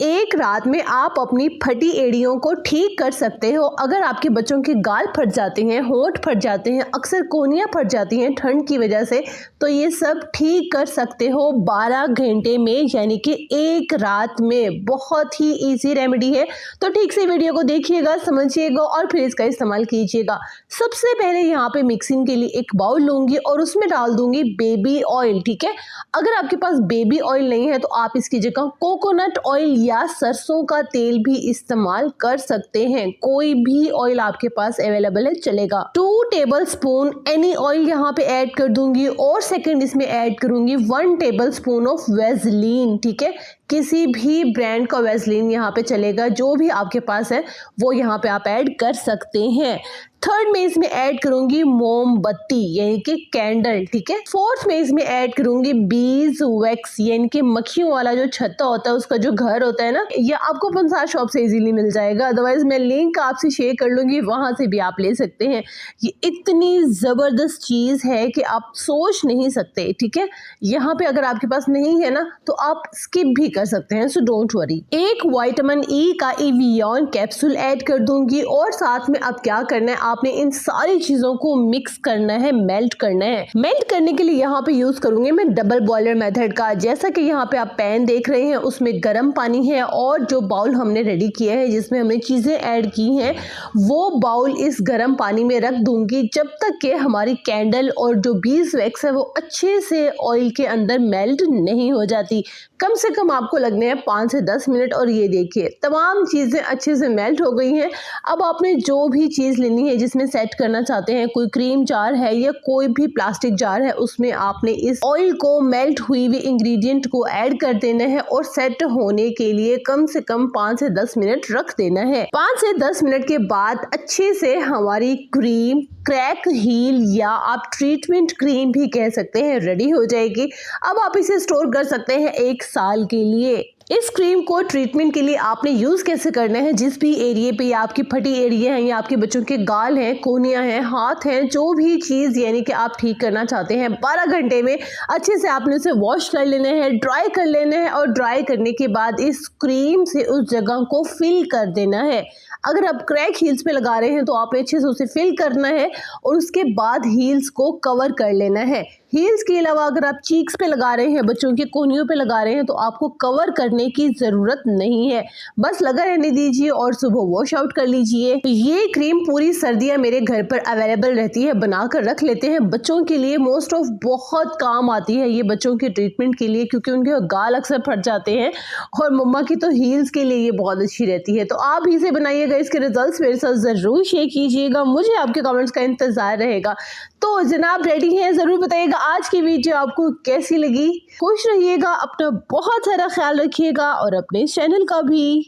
एक रात में आप अपनी फटी एड़ियों को ठीक कर सकते हो। अगर आपके बच्चों के गाल फट जाते हैं, होंठ फट जाते हैं, अक्सर कोहनियाँ फट जाती हैं ठंड की वजह से, तो ये सब ठीक कर सकते हो 12 घंटे में, यानी कि एक रात में। बहुत ही इजी रेमेडी है, तो ठीक से वीडियो को देखिएगा, समझिएगा और फिर इसका इस्तेमाल कीजिएगा। सबसे पहले यहाँ पे मिक्सिंग के लिए एक बाउल लूंगी और उसमें डाल दूंगी बेबी ऑयल। ठीक है, अगर आपके पास बेबी ऑयल नहीं है तो आप इसकी जगह कोकोनट ऑयल या सरसों का तेल भी इस्तेमाल कर सकते हैं। कोई भी ऑयल आपके पास अवेलेबल है चलेगा। 2 टेबलस्पून एनी ऑयल यहाँ पे ऐड कर दूंगी और सेकंड इसमें ऐड करूंगी 1 टेबलस्पून ऑफ वेजलीन। ठीक है, किसी भी ब्रांड का वेजलीन यहाँ पे चलेगा, जो भी आपके पास है वो यहाँ पे आप ऐड कर सकते हैं। थर्ड में इसमें ऐड करूंगी मोमबत्ती यानी कि कैंडल। ठीक है, फोर्थ में इसमें ऐड करूंगी बीज वैक्स यानी कि मक्खियों वाला जो छत्ता होता है, उसका जो घर होता है ना, ये आपको पंसार शॉप से इजीली मिल जाएगा। अदरवाइज मैं लिंक आपसे शेयर कर लूंगी, वहां से भी आप ले सकते हैं। ये इतनी जबरदस्त चीज है कि आप सोच नहीं सकते। ठीक है, यहाँ पे अगर आपके पास नहीं है ना तो आप स्किप भी कर सकते हैं, सो डोंट वरी। एक विटामिन ई का एवियन कैप्सूल ऐड कर दूंगी और साथ में अब क्या करना है, आपने इन सारी चीजों को मिक्स करना है, मेल्ट करना है। मेल्ट करने के लिए यहाँ पे यूज करूंगी मैं डबल बॉयलर मेथड का। जैसा कि यहाँ पे आप पैन देख रहे हैं, उसमें गर्म पानी है और जो बाउल हमने रेडी किया है जिसमें हमने चीजें ऐड की हैं, वो बाउल इस गर्म पानी में रख दूंगी जब तक कि हमारी कैंडल और जो बीज वैक्स है वो अच्छे से ऑयल के अंदर मेल्ट नहीं हो जाती। कम से कम आपको लगने हैं 5 से 10 मिनट। और ये देखिए तमाम चीजें अच्छे से मेल्ट हो गई हैं। अब आपने जो भी चीज लेनी है जिसमें सेट करना चाहते हैं, कोई क्रीम जार है या कोई भी प्लास्टिक जार है, उसमें आपने इस ऑयल को, मेल्ट हुई हुई इंग्रेडिएंट को ऐड कर देना है और सेट होने के लिए कम से कम 5 से 10 मिनट रख देना है। 5 से 10 मिनट के बाद अच्छे से हमारी क्रीम, क्रैक हील या आप ट्रीटमेंट क्रीम भी कह सकते हैं, रेडी हो जाएगी। अब आप इसे स्टोर कर सकते हैं 1 साल के लिए। इस क्रीम को ट्रीटमेंट के लिए आपने यूज कैसे करना है, जिस भी एरिया पे या आपकी फटी एरिया है या आपके बच्चों के गाल हैं, कोहनियां हैं, हाथ हैं, जो भी चीज यानी कि आप ठीक करना चाहते हैं, 12 घंटे में अच्छे से आपने उसे वॉश कर लेना है, ड्राई कर लेना है और ड्राई करने के बाद इस क्रीम से उस जगह को फिल कर देना है। अगर आप क्रैक हील्स पे लगा रहे हैं तो आपने अच्छे से उसे फिल करना है और उसके बाद हील्स को कवर कर लेना है। हील्स के अलावा अगर आप चीक्स पे लगा रहे हैं, बच्चों के कोहनियों पे लगा रहे हैं, तो आपको कवर करने की जरूरत नहीं है, बस लगा रहने दीजिए और सुबह वॉश आउट कर लीजिए। ये क्रीम पूरी सर्दियां मेरे घर पर अवेलेबल रहती है, बनाकर रख लेते हैं बच्चों के लिए। मोस्ट ऑफ बहुत काम आती है ये बच्चों के ट्रीटमेंट के लिए, क्योंकि उनके गाल अक्सर फट जाते हैं और मम्मा की तो हील्स के लिए ये बहुत अच्छी रहती है। तो आप इसे बनाइएगा, इसके रिजल्ट्स मेरे साथ जरूर शेयर कीजिएगा, मुझे आपके कमेंट्स का इंतजार रहेगा। तो जनाब रेडी हैं, जरूर बताइएगा आज की वीडियो आपको कैसी लगी। खुश रहिएगा, अपना बहुत सारा ख्याल रखिएगा और अपने चैनल का भी।